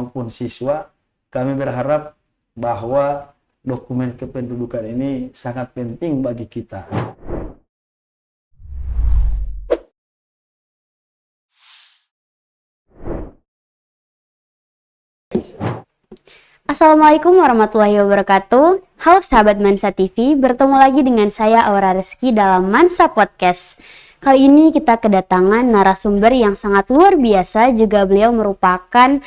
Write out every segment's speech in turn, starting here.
maupun siswa, kami berharap bahwa dokumen kependudukan ini sangat penting bagi kita. Assalamualaikum warahmatullahi wabarakatuh. Halo sahabat Mansa TV, bertemu lagi dengan saya Aura Rizky dalam Mansa Podcast. Kali ini kita kedatangan narasumber yang sangat luar biasa, juga beliau merupakan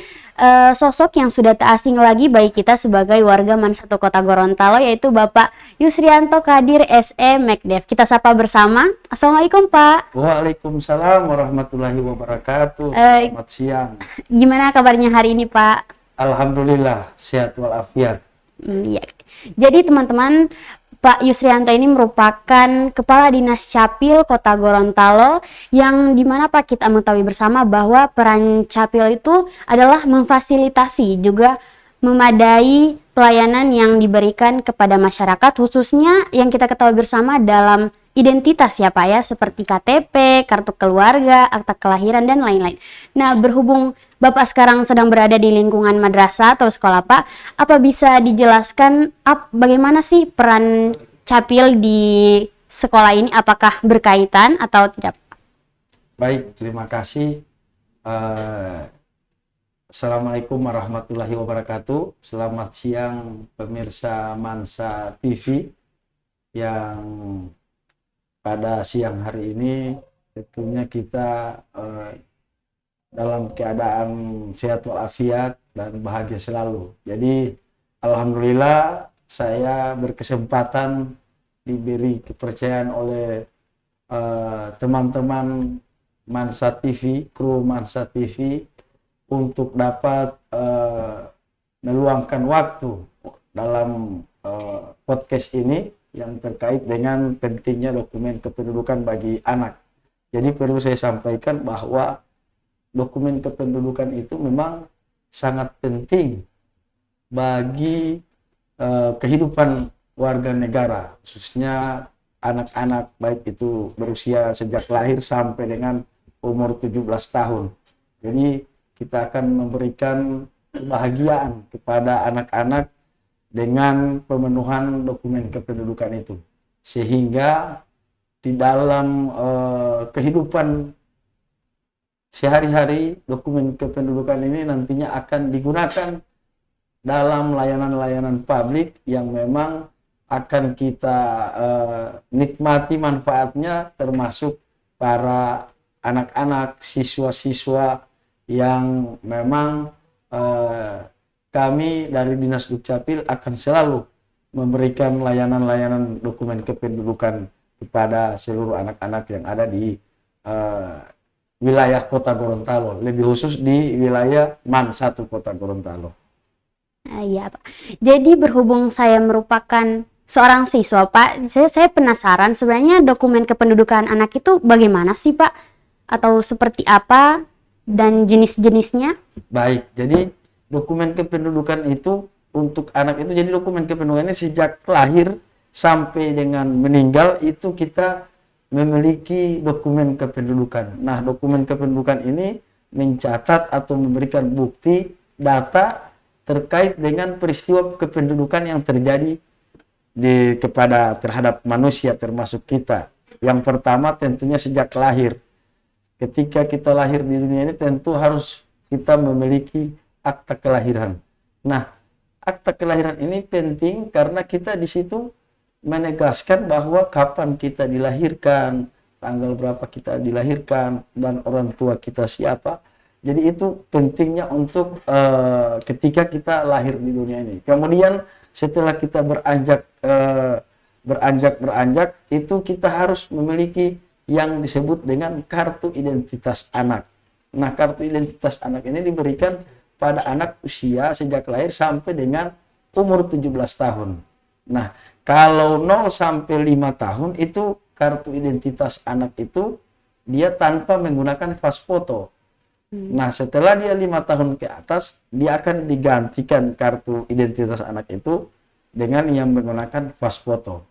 sosok yang sudah tak asing lagi bagi kita sebagai warga Mansa Kota Gorontalo, yaitu Bapak Yusrianto Kadir SE Mekdev. Kita sapa bersama. Assalamualaikum Pak. Waalaikumsalam warahmatullahi wabarakatuh. Selamat siang. Gimana kabarnya hari ini Pak? Alhamdulillah, sehat walafiat. Ya. Jadi teman-teman, Pak Yusrianto ini merupakan Kepala Dinas Capil Kota Gorontalo, yang dimana Pak kita mengetahui bersama bahwa peran Capil itu adalah memfasilitasi juga memadai pelayanan yang diberikan kepada masyarakat, khususnya yang kita ketahui bersama dalam identitas ya Pak ya, seperti KTP, kartu keluarga, akta kelahiran, dan lain-lain. Nah, berhubung Bapak sekarang sedang berada di lingkungan madrasah atau sekolah Pak, apa bisa dijelaskan bagaimana sih peran Capil di sekolah ini, apakah berkaitan atau tidak? Baik, terima kasih. Assalamualaikum warahmatullahi wabarakatuh. Selamat siang pemirsa Mansa TV yang pada siang hari ini tentunya kita dalam keadaan sehat walafiat dan bahagia selalu. Jadi alhamdulillah saya berkesempatan diberi kepercayaan oleh teman-teman Mansa TV, kru Mansa TV, untuk dapat meluangkan waktu dalam podcast ini yang terkait dengan pentingnya dokumen kependudukan bagi anak. Jadi perlu saya sampaikan bahwa dokumen kependudukan itu memang sangat penting bagi kehidupan warga negara, khususnya anak-anak, baik itu berusia sejak lahir sampai dengan umur 17 tahun. Jadi kita akan memberikan kebahagiaan kepada anak-anak dengan pemenuhan dokumen kependudukan itu, sehingga di dalam kehidupan sehari-hari dokumen kependudukan ini nantinya akan digunakan dalam layanan-layanan publik yang memang akan kita nikmati manfaatnya, termasuk para anak-anak, siswa-siswa yang memang kami dari Dinas Dukcapil akan selalu memberikan layanan-layanan dokumen kependudukan kepada seluruh anak-anak yang ada di wilayah Kota Gorontalo, lebih khusus di wilayah Mansa Kota Gorontalo. Iya Pak. Jadi berhubung saya merupakan seorang siswa Pak, saya penasaran sebenarnya dokumen kependudukan anak itu bagaimana sih Pak? Atau seperti apa dan jenis-jenisnya? Baik, jadi dokumen kependudukan itu untuk anak itu, jadi dokumen kependudukan ini sejak lahir sampai dengan meninggal itu kita memiliki dokumen kependudukan. Nah, dokumen kependudukan ini mencatat atau memberikan bukti data terkait dengan peristiwa kependudukan yang terjadi terhadap manusia termasuk kita. Yang pertama tentunya sejak lahir. Ketika kita lahir di dunia ini tentu harus kita memiliki akta kelahiran. Nah, akta kelahiran ini penting karena kita di situ menegaskan bahwa kapan kita dilahirkan, tanggal berapa kita dilahirkan, dan orang tua kita siapa. Jadi itu pentingnya untuk ketika kita lahir di dunia ini. Kemudian setelah kita beranjak itu kita harus memiliki yang disebut dengan kartu identitas anak. Nah, kartu identitas anak ini diberikan pada anak usia sejak lahir sampai dengan umur 17 tahun. Nah, kalau 0 sampai 5 tahun itu kartu identitas anak itu dia tanpa menggunakan pas foto. Nah, setelah dia 5 tahun ke atas, dia akan digantikan kartu identitas anak itu dengan yang menggunakan pas foto.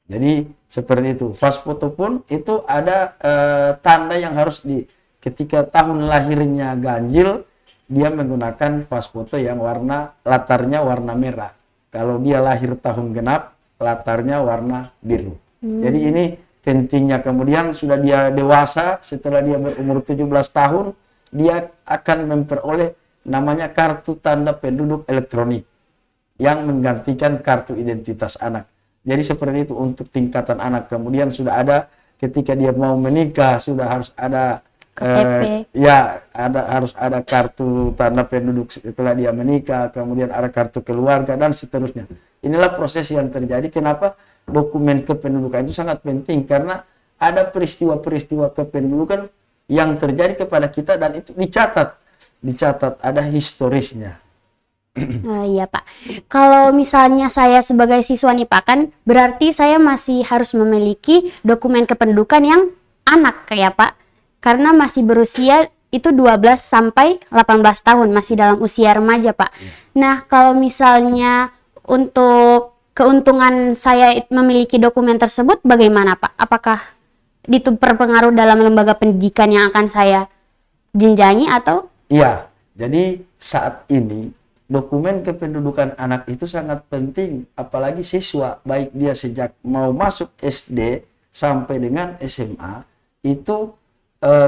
Jadi seperti itu. Pas foto pun itu ada tanda yang harus ketika tahun lahirnya ganjil, dia menggunakan pas foto yang latarnya warna merah. Kalau dia lahir tahun genap, latarnya warna biru. Jadi ini pentingnya. Kemudian sudah dia dewasa, setelah dia berumur 17 tahun, dia akan memperoleh namanya kartu tanda penduduk elektronik yang menggantikan kartu identitas anak. Jadi seperti itu untuk tingkatan anak. Kemudian sudah ada ketika dia mau menikah, sudah harus ada KTP. harus ada kartu tanda penduduk setelah dia menikah, kemudian ada kartu keluarga dan seterusnya. Inilah proses yang terjadi. Kenapa dokumen kependudukan itu sangat penting? Karena ada peristiwa-peristiwa kependudukan yang terjadi kepada kita dan itu dicatat, ada historisnya. Iya Pak, kalau misalnya saya sebagai siswa nih Pak, kan berarti saya masih harus memiliki dokumen kependudukan yang anak kayak Pak, karena masih berusia itu 12 sampai 18 tahun, masih dalam usia remaja Pak. Nah kalau misalnya untuk keuntungan saya memiliki dokumen tersebut bagaimana Pak? Apakah itu berpengaruh dalam lembaga pendidikan yang akan saya jenjangi atau? Iya, jadi saat ini dokumen kependudukan anak itu sangat penting, apalagi siswa, baik dia sejak mau masuk SD sampai dengan SMA, itu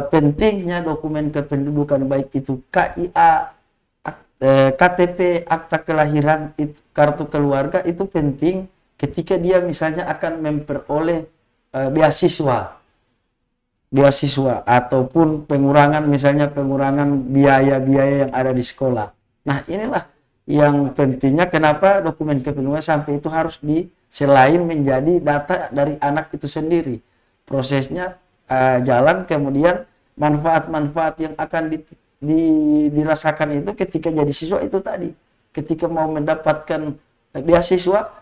pentingnya dokumen kependudukan, baik itu KIA, KTP, akta kelahiran, itu, kartu keluarga, itu penting ketika dia misalnya akan memperoleh beasiswa ataupun pengurangan biaya-biaya yang ada di sekolah. Nah inilah yang pentingnya kenapa dokumen kependudukan sampai itu harus selain menjadi data dari anak itu sendiri. Prosesnya jalan, kemudian manfaat-manfaat yang akan dirasakan itu ketika jadi siswa itu tadi. Ketika mau mendapatkan beasiswa,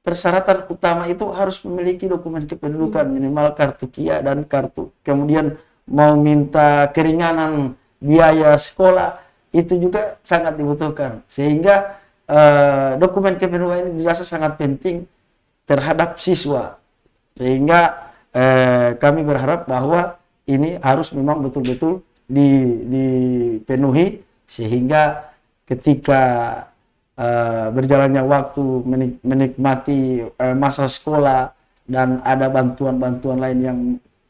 persyaratan utama itu harus memiliki dokumen kependudukan, minimal kartu KIA dan kartu. Kemudian mau minta keringanan biaya sekolah, itu juga sangat dibutuhkan. Sehingga dokumen kependudukan ini dirasa sangat penting terhadap siswa. Sehingga kami berharap bahwa ini harus memang betul-betul dipenuhi, sehingga ketika berjalannya waktu menikmati masa sekolah dan ada bantuan-bantuan lain yang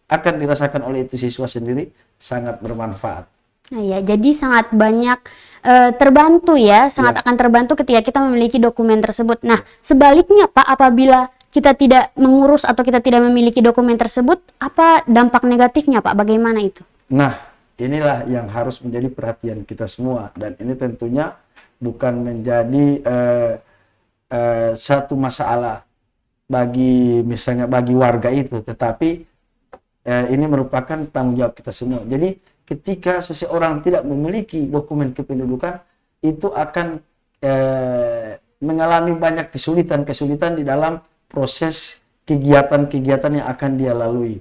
akan dirasakan oleh itu siswa sendiri sangat bermanfaat. Nah ya, jadi sangat banyak terbantu ya, sangat akan terbantu ketika kita memiliki dokumen tersebut. Nah, sebaliknya Pak, apabila kita tidak mengurus atau kita tidak memiliki dokumen tersebut, apa dampak negatifnya Pak? Bagaimana itu? Nah, inilah yang harus menjadi perhatian kita semua, dan ini tentunya bukan menjadi satu masalah bagi warga itu, tetapi ini merupakan tanggung jawab kita semua. Jadi ketika seseorang tidak memiliki dokumen kependudukan, itu akan mengalami banyak kesulitan di dalam proses kegiatan-kegiatan yang akan dia lalui.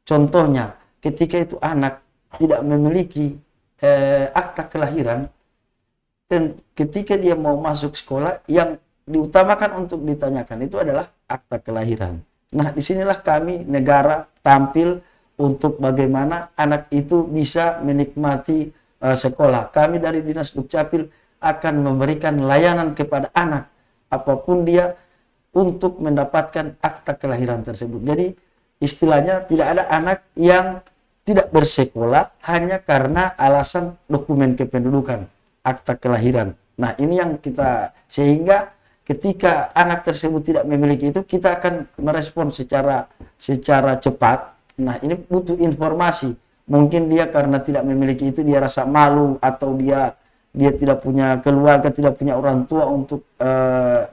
Contohnya, ketika itu anak tidak memiliki akta kelahiran, dan ketika dia mau masuk sekolah, yang diutamakan untuk ditanyakan itu adalah akta kelahiran. Nah, disinilah kami, negara, tampil untuk bagaimana anak itu bisa menikmati sekolah. Kami dari Dinas Dukcapil akan memberikan layanan kepada anak, apapun dia, untuk mendapatkan akta kelahiran tersebut. Jadi, istilahnya tidak ada anak yang tidak bersekolah hanya karena alasan dokumen kependudukan, akta kelahiran. Nah, ini yang kita, sehingga ketika anak tersebut tidak memiliki itu, kita akan merespon secara cepat. Nah, ini butuh informasi. Mungkin dia karena tidak memiliki itu, dia rasa malu, atau dia tidak punya keluarga, tidak punya orang tua untuk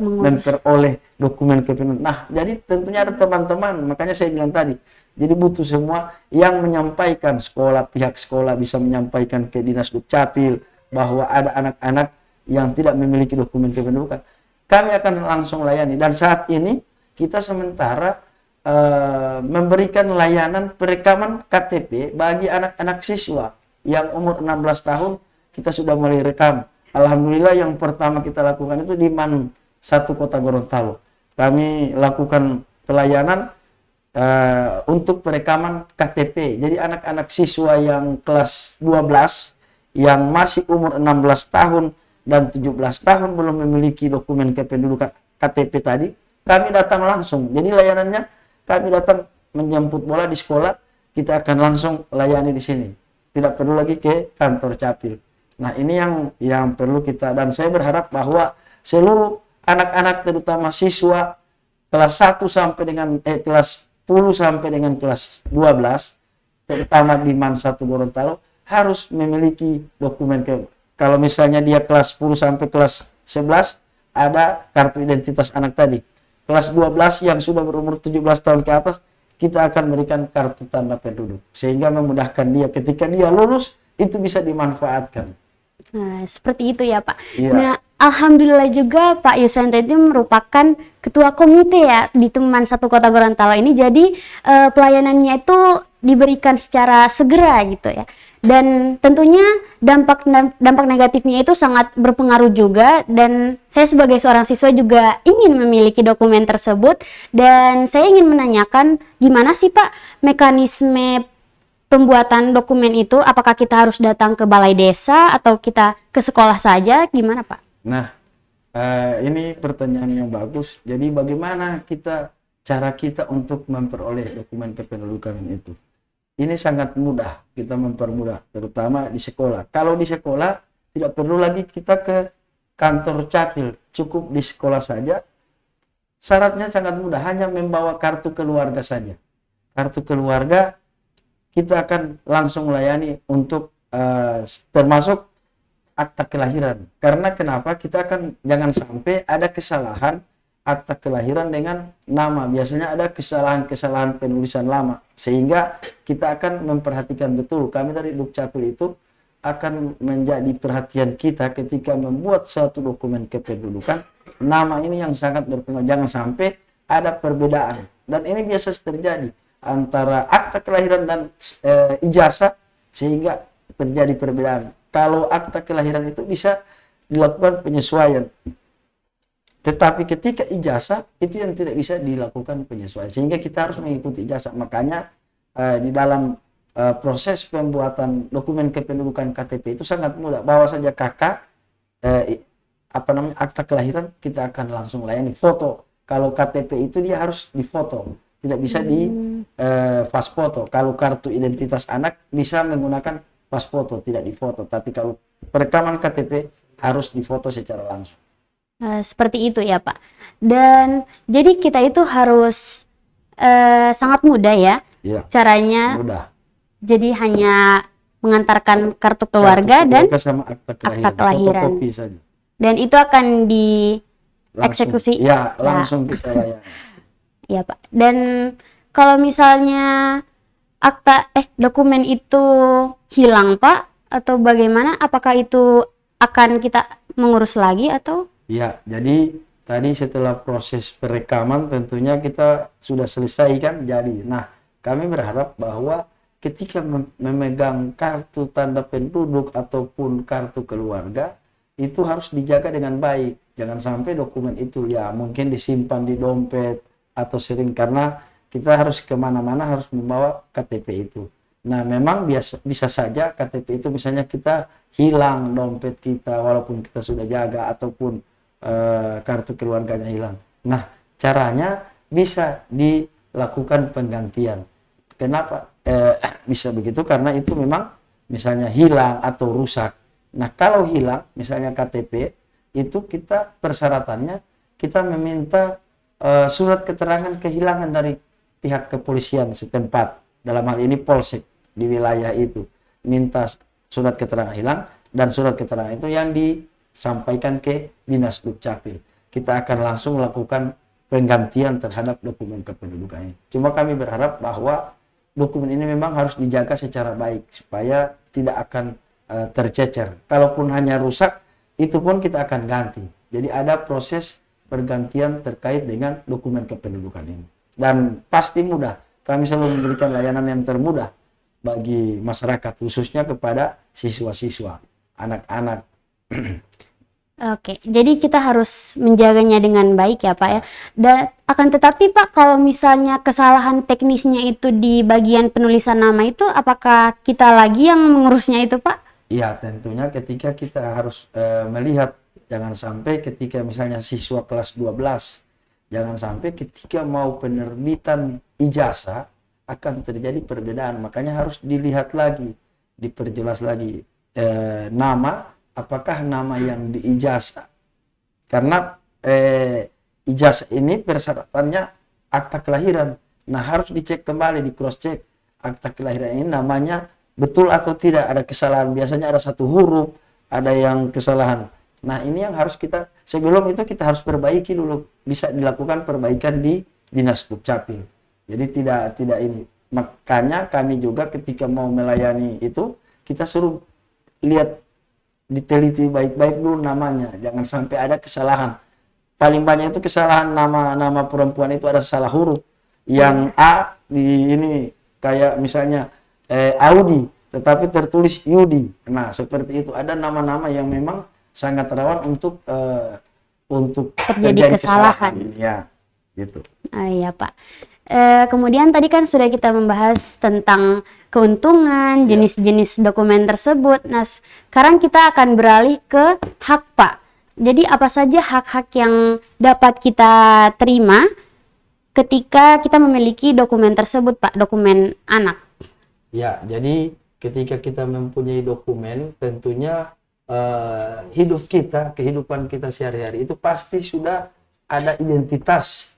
memperoleh dokumen kependudukan. Nah, jadi tentunya ada teman-teman, makanya saya bilang tadi, jadi butuh semua yang menyampaikan, pihak sekolah bisa menyampaikan ke Dinas Dukcapil bahwa ada anak-anak yang tidak memiliki dokumen kependudukan. Kami akan langsung layani, dan saat ini kita sementara memberikan layanan perekaman KTP bagi anak-anak siswa yang umur 16 tahun. Kita sudah mulai rekam. Alhamdulillah, yang pertama kita lakukan itu di MAN 1 Kota Gorontalo. Kami lakukan pelayanan untuk perekaman KTP. Jadi anak-anak siswa yang kelas 12 yang masih umur 16 tahun dan 17 tahun belum memiliki dokumen kependudukan KTP tadi, kami datang langsung. Jadi layanannya kami datang menjemput bola di sekolah, kita akan langsung layani di sini. Tidak perlu lagi ke kantor Capil. Nah, ini yang perlu kita, dan saya berharap bahwa seluruh anak-anak terutama siswa kelas 1 sampai dengan kelas 10 sampai dengan kelas 12 terutama di MAN 1 Gorontalo harus memiliki dokumen kalau misalnya dia kelas 10 sampai kelas 11 ada kartu identitas anak tadi. Kelas 12 yang sudah berumur 17 tahun ke atas kita akan berikan kartu tanda penduduk sehingga memudahkan dia ketika dia lulus itu bisa dimanfaatkan. Nah, seperti itu ya Pak. Iya. Nah, alhamdulillah juga Pak Yusrianto itu merupakan ketua komite ya di Teman Satu Kota Gorontalo ini. Jadi pelayanannya itu diberikan secara segera gitu ya. Dan tentunya dampak negatifnya itu sangat berpengaruh juga, dan saya sebagai seorang siswa juga ingin memiliki dokumen tersebut, dan saya ingin menanyakan gimana sih Pak mekanisme pembuatan dokumen itu, apakah kita harus datang ke balai desa atau kita ke sekolah saja, gimana Pak? Nah, ini pertanyaan yang bagus. Jadi bagaimana cara kita untuk memperoleh dokumen kependudukan itu? Ini sangat mudah, kita mempermudah, terutama di sekolah. Kalau di sekolah, tidak perlu lagi kita ke kantor Capil, cukup di sekolah saja. Syaratnya sangat mudah, hanya membawa kartu keluarga saja. Kartu keluarga, kita akan langsung melayani untuk termasuk akta kelahiran. Karena kenapa? Kita akan, jangan sampai ada kesalahan akta kelahiran dengan nama. Biasanya ada kesalahan-kesalahan penulisan lama. Sehingga kita akan memperhatikan betul. Kami dari Dukcapil itu akan menjadi perhatian kita ketika membuat suatu dokumen kependudukan. Nama ini yang sangat berpengaruh. Jangan sampai ada perbedaan. Dan ini biasa terjadi antara akta kelahiran dan ijazah sehingga terjadi perbedaan. Kalau akta kelahiran itu bisa dilakukan penyesuaian. Tetapi ketika ijazah itu yang tidak bisa dilakukan penyesuaian, sehingga kita harus mengikuti ijazah. Makanya di dalam proses pembuatan dokumen kependudukan KTP itu sangat mudah. Bawa saja kakak akta kelahiran, kita akan langsung layani. Foto, kalau KTP itu dia harus difoto, tidak bisa di fast foto. Kalau kartu identitas anak bisa menggunakan fast foto, tidak difoto. Tapi kalau perekaman KTP harus difoto secara langsung. Seperti itu ya Pak. Dan jadi kita itu harus sangat mudah ya, caranya. Mudah. Jadi hanya mengantarkan kartu keluarga dan sama akta kelahiran. Fotokopi saja. Dan itu akan dieksekusi. Langsung kita layani. Ya Pak. Dan kalau misalnya dokumen itu hilang Pak, atau bagaimana? Apakah itu akan kita mengurus lagi atau? Ya, jadi tadi setelah proses perekaman tentunya kita sudah selesai kan. Jadi, nah kami berharap bahwa ketika memegang kartu tanda penduduk ataupun kartu keluarga itu harus dijaga dengan baik. Jangan sampai dokumen itu ya mungkin disimpan di dompet atau sering, karena kita harus kemana-mana harus membawa KTP itu. Nah memang bisa saja KTP itu misalnya kita hilang dompet kita walaupun kita sudah jaga, ataupun kartu keluarganya hilang. Nah caranya bisa dilakukan penggantian. Kenapa bisa begitu? Karena itu memang misalnya hilang atau rusak. Nah kalau hilang misalnya KTP itu kita persyaratannya kita meminta surat keterangan kehilangan dari pihak kepolisian setempat, dalam hal ini Polsek di wilayah itu, minta surat keterangan hilang, dan surat keterangan itu yang disampaikan ke Dinas Dukcapil. Kita akan langsung melakukan penggantian terhadap dokumen kependudukannya. Cuma kami berharap bahwa dokumen ini memang harus dijaga secara baik supaya tidak akan tercecer. Kalaupun hanya rusak, itu pun kita akan ganti. Jadi ada proses pergantian terkait dengan dokumen kependudukan ini. Dan pasti mudah. Kami selalu memberikan layanan yang termudah bagi masyarakat, khususnya kepada siswa-siswa, anak-anak. Oke, jadi kita harus menjaganya dengan baik ya Pak ya. Dan akan tetapi Pak, kalau misalnya kesalahan teknisnya itu di bagian penulisan nama itu, apakah kita lagi yang mengurusnya itu Pak? Ya, tentunya ketika kita harus melihat, jangan sampai ketika misalnya siswa kelas 12, jangan sampai ketika mau penerbitan ijazah akan terjadi perbedaan. Makanya harus dilihat lagi, diperjelas lagi nama, apakah nama yang diijazah. Karena ijazah ini persyaratannya akta kelahiran. Nah, harus dicek kembali, di cross check akta kelahiran ini namanya betul atau tidak, ada kesalahan. Biasanya ada satu huruf, ada yang kesalahan. Nah, ini yang harus kita, sebelum itu kita harus perbaiki dulu. Bisa dilakukan perbaikan di Dinas Dukcapil. Jadi tidak ini. Makanya kami juga ketika mau melayani itu, kita suruh lihat, diteliti baik-baik dulu namanya. Jangan sampai ada kesalahan. Paling banyak itu kesalahan nama perempuan itu ada salah huruf. Yang A di ini kayak misalnya Audi, tetapi tertulis Yudi. Nah, seperti itu. Ada nama-nama yang memang sangat rawan untuk terjadi kesalahan. Ya, gitu. Iya, Pak. Kemudian tadi kan sudah kita membahas tentang keuntungan, jenis-jenis dokumen tersebut. Nah, sekarang kita akan beralih ke hak, Pak. Jadi apa saja hak-hak yang dapat kita terima ketika kita memiliki dokumen tersebut, Pak, dokumen anak? Ya, jadi ketika kita mempunyai dokumen, tentunya hidup kita, kehidupan kita sehari-hari itu pasti sudah ada identitas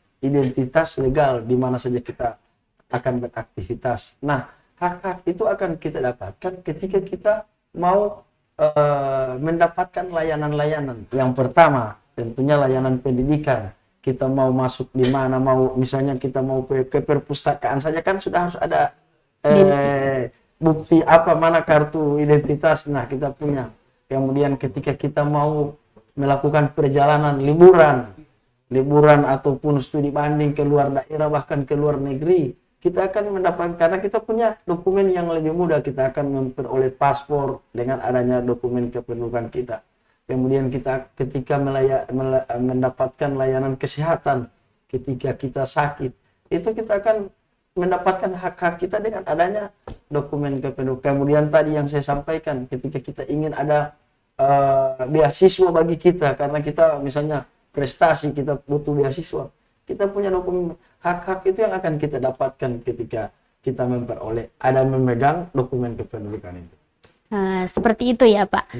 legal di mana saja kita akan beraktivitas. Nah, hak-hak itu akan kita dapatkan ketika kita mau mendapatkan layanan-layanan. Yang pertama, tentunya layanan pendidikan. Kita mau masuk di mana, mau misalnya kita mau ke perpustakaan saja kan sudah harus ada bukti apa, mana kartu identitas. Nah, kita punya. Kemudian ketika kita mau melakukan perjalanan liburan ataupun studi banding ke luar daerah, bahkan ke luar negeri, kita akan mendapatkan, karena kita punya dokumen yang lebih mudah, kita akan memperoleh paspor dengan adanya dokumen kependudukan kita. Kemudian kita ketika mendapatkan layanan kesehatan, ketika kita sakit, itu kita akan mendapatkan hak-hak kita dengan adanya dokumen kependudukan. Kemudian tadi yang saya sampaikan, ketika kita ingin ada beasiswa bagi kita, karena kita misalnya prestasi, kita butuh beasiswa, kita punya dokumen. Hak-hak itu yang akan kita dapatkan ketika kita memperoleh, ada memegang dokumen kependudukan itu. Seperti itu ya, Pak.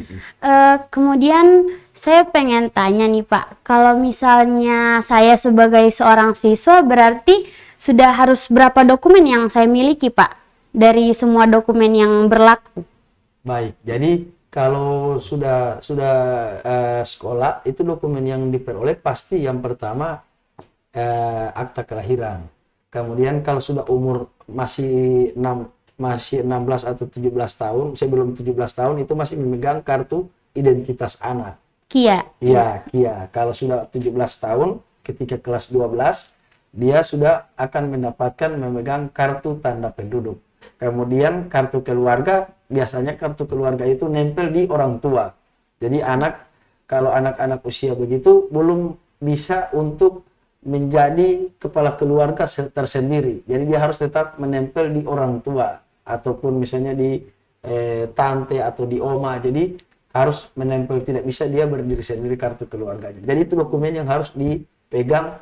Kemudian saya pengen tanya nih, Pak, kalau misalnya saya sebagai seorang siswa berarti sudah harus berapa dokumen yang saya miliki, Pak, dari semua dokumen yang berlaku? Baik, jadi kalau sudah sekolah, itu dokumen yang diperoleh pasti yang pertama akta kelahiran. Kemudian kalau sudah umur masih 16 atau 17 tahun, sebelum 17 tahun itu masih memegang kartu identitas anak. KIA. Iya, KIA. Kalau sudah 17 tahun, ketika kelas 12, dia sudah akan mendapatkan memegang kartu tanda penduduk. Kemudian kartu keluarga, biasanya kartu keluarga itu nempel di orang tua. Jadi kalau anak-anak usia begitu belum bisa untuk menjadi kepala keluarga tersendiri. Jadi dia harus tetap menempel di orang tua ataupun misalnya di tante atau di oma. Jadi harus menempel, tidak bisa dia berdiri sendiri kartu keluarganya. Jadi itu dokumen yang harus dipegang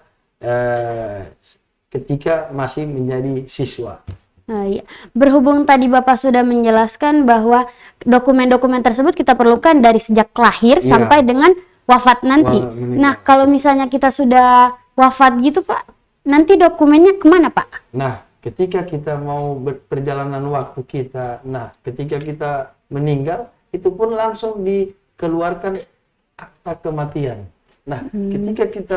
ketika masih menjadi siswa. Ya. Berhubung tadi Bapak sudah menjelaskan bahwa dokumen-dokumen tersebut kita perlukan dari sejak lahir sampai dengan wafat nanti. Nah, kalau misalnya kita sudah wafat gitu, Pak, nanti dokumennya kemana, Pak? Nah, ketika kita mau perjalanan waktu kita, ketika kita meninggal, itu pun langsung dikeluarkan akta kematian. Nah, ketika kita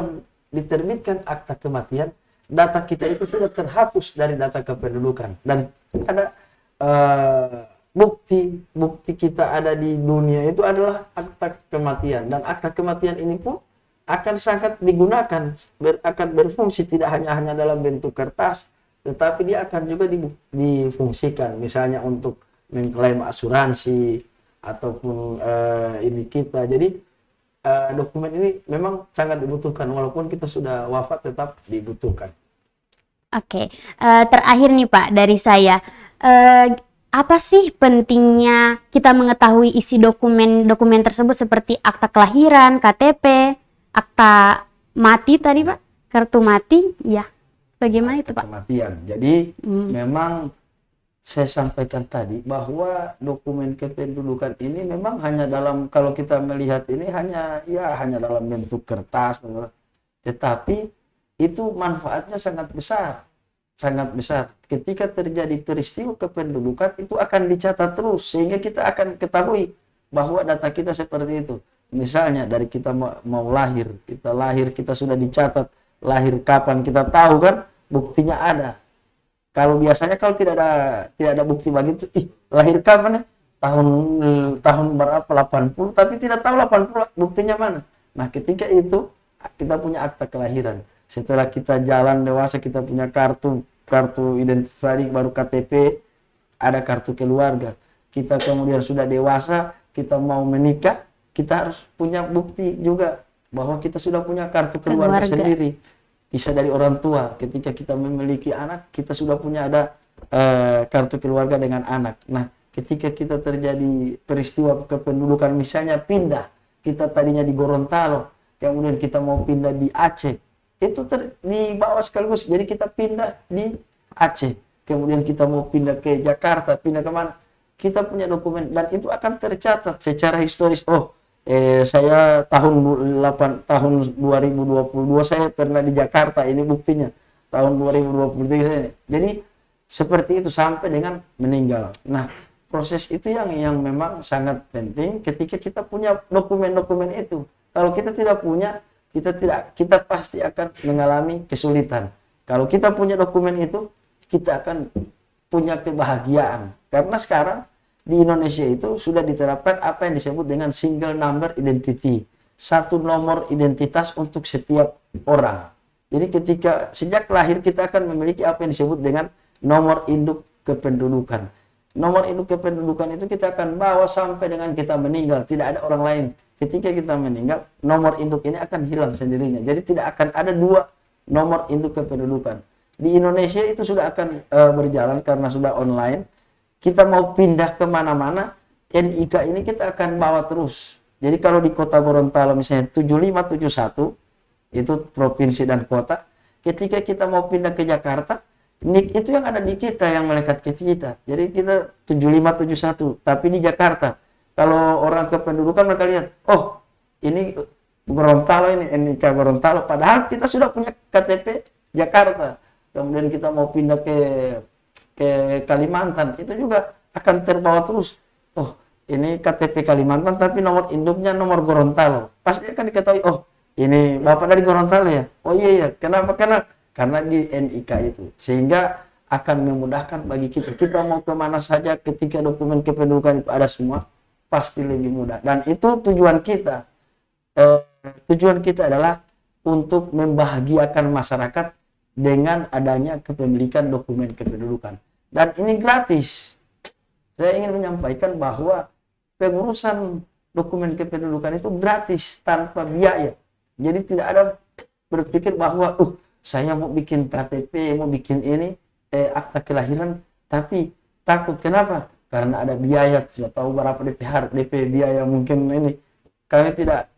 diterbitkan akta kematian, data kita itu sudah terhapus dari data kependudukan, dan ada bukti kita ada di dunia itu adalah akta kematian, dan akta kematian ini pun akan sangat digunakan, akan berfungsi tidak hanya dalam bentuk kertas, tetapi dia akan juga difungsikan misalnya untuk mengklaim asuransi ataupun ini kita. Jadi dokumen ini memang sangat dibutuhkan, walaupun kita sudah wafat tetap dibutuhkan. Oke, terakhir nih Pak dari saya, apa sih pentingnya kita mengetahui isi dokumen-dokumen tersebut seperti akta kelahiran, KTP, akta mati tadi Pak, kartu mati, ya. Bagaimana itu Pak? Kematian. Jadi memang saya sampaikan tadi bahwa dokumen kependudukan ini memang hanya dalam, kalau kita melihat ini hanya dalam bentuk kertas, tetapi itu manfaatnya sangat besar. Sangat besar. Ketika terjadi peristiwa kependudukan itu akan dicatat terus sehingga kita akan ketahui bahwa data kita seperti itu. Misalnya dari kita mau lahir, kita sudah dicatat lahir kapan, kita tahu kan, buktinya ada. Kalau biasanya kalau tidak ada bukti begitu, lahir kapan ya? Tahun berapa, 80, tapi tidak tahu 80 buktinya mana. Nah, ketika itu kita punya akta kelahiran. Setelah kita jalan dewasa, kita punya kartu identitas tadi, baru KTP, ada kartu keluarga. Kita kemudian sudah dewasa, kita mau menikah, kita harus punya bukti juga bahwa kita sudah punya kartu keluarga sendiri. Bisa dari orang tua. Ketika kita memiliki anak, kita sudah punya ada kartu keluarga dengan anak. Nah, ketika kita terjadi peristiwa kependudukan, misalnya pindah, kita tadinya di Gorontalo, kemudian kita mau pindah di Aceh, itu dibawa sekaligus. Jadi kita pindah di Aceh, kemudian kita mau pindah ke Jakarta, pindah kemana, kita punya dokumen dan itu akan tercatat secara historis. Saya tahun 2022 saya pernah di Jakarta, ini buktinya. Tahun 2023 saya. Jadi seperti itu sampai dengan meninggal. Nah, proses itu yang memang sangat penting ketika kita punya dokumen-dokumen itu. Kalau kita tidak punya, kita pasti akan mengalami kesulitan. Kalau kita punya dokumen itu, kita akan punya kebahagiaan. Karena sekarang di Indonesia itu sudah diterapkan apa yang disebut dengan single number identity. Satu nomor identitas untuk setiap orang. Jadi ketika sejak lahir kita akan memiliki apa yang disebut dengan nomor induk kependudukan. Nomor induk kependudukan itu kita akan bawa sampai dengan kita meninggal. Tidak ada orang lain. Ketika kita meninggal, nomor induk ini akan hilang sendirinya. Jadi tidak akan ada dua nomor induk kependudukan. Di Indonesia itu sudah akan berjalan karena sudah online. Kita mau pindah kemana-mana, NIK ini kita akan bawa terus. Jadi kalau di kota Gorontalo misalnya 7571, itu provinsi dan kota. Ketika kita mau pindah ke Jakarta, NIK itu yang ada di kita, yang melekat ke kita. Jadi kita 7571, tapi di Jakarta. Kalau orang kependudukan mereka lihat, oh ini Gorontalo, ini NIK Gorontalo. Padahal kita sudah punya KTP Jakarta. Kemudian kita mau pindah ke Kalimantan, itu juga akan terbawa terus. Oh ini KTP Kalimantan, tapi nomor induknya nomor Gorontalo. Pasti akan diketahui, oh ini Bapak dari Gorontalo ya? Oh iya, kenapa? Karena di NIK itu. Sehingga akan memudahkan bagi kita. Kita mau kemana saja ketika dokumen kependudukan itu ada semua, pasti lebih mudah. Dan itu tujuan kita. Tujuan kita adalah untuk membahagiakan masyarakat dengan adanya kepemilikan dokumen kependudukan. Dan ini gratis. Saya ingin menyampaikan bahwa pengurusan dokumen kependudukan itu gratis, tanpa biaya. Jadi tidak ada berpikir bahwa saya mau bikin KTP, mau bikin ini, akta kelahiran, tapi takut. Kenapa? Karena ada biaya, tidak tahu berapa DP biaya mungkin ini. Kami tidak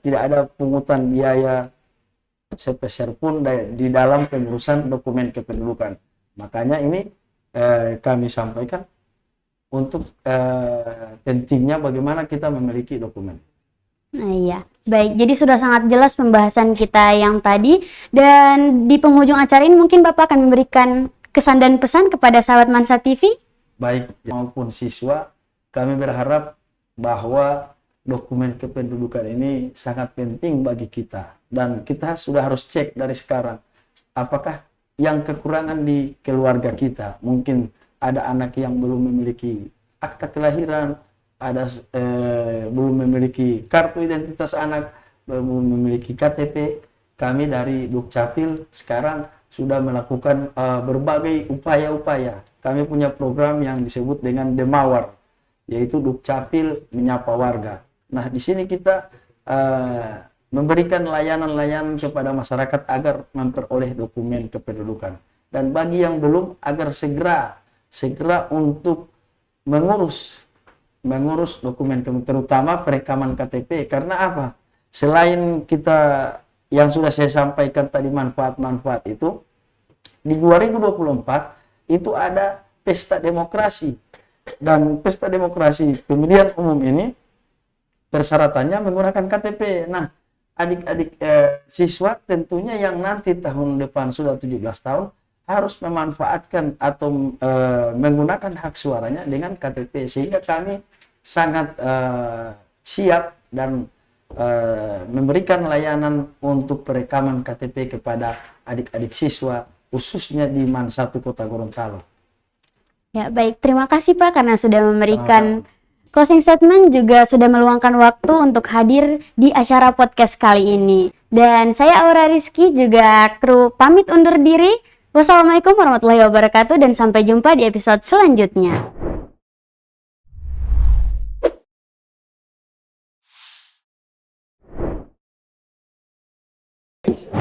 ada pungutan biaya sepeser pun di dalam pengurusan dokumen kependudukan. Makanya ini kami sampaikan untuk pentingnya bagaimana kita memiliki dokumen. Nah, iya, baik. Jadi sudah sangat jelas pembahasan kita yang tadi, dan di penghujung acara ini mungkin Bapak akan memberikan kesan dan pesan kepada sahabat Mansa TV. Baik maupun siswa, kami berharap bahwa dokumen kependudukan ini sangat penting bagi kita, dan kita sudah harus cek dari sekarang apakah yang kekurangan di keluarga kita. Mungkin ada anak yang belum memiliki akta kelahiran, ada belum memiliki kartu identitas anak, belum memiliki KTP. Kami dari Dukcapil sekarang sudah melakukan berbagai upaya-upaya. Kami punya program yang disebut dengan Demawar, yaitu Dukcapil menyapa warga. Nah, di sini kita memberikan layanan-layanan kepada masyarakat agar memperoleh dokumen kependudukan. Dan bagi yang belum, agar segera untuk mengurus dokumen terutama perekaman KTP. Karena apa? Selain kita yang sudah saya sampaikan tadi manfaat-manfaat itu, di 2024 itu ada pesta demokrasi. Dan pesta demokrasi pemilihan umum ini persyaratannya menggunakan KTP. Nah, adik-adik siswa tentunya yang nanti tahun depan sudah 17 tahun harus memanfaatkan atau menggunakan hak suaranya dengan KTP, sehingga kami sangat siap dan memberikan layanan untuk perekaman KTP kepada adik-adik siswa khususnya di MAN 1 Kota Gorontalo. Ya, baik. Terima kasih Pak karena sudah memberikan closing statement, juga sudah meluangkan waktu untuk hadir di acara podcast kali ini. Dan saya Aura Rizky juga kru pamit undur diri. Wassalamualaikum warahmatullahi wabarakatuh dan sampai jumpa di episode selanjutnya.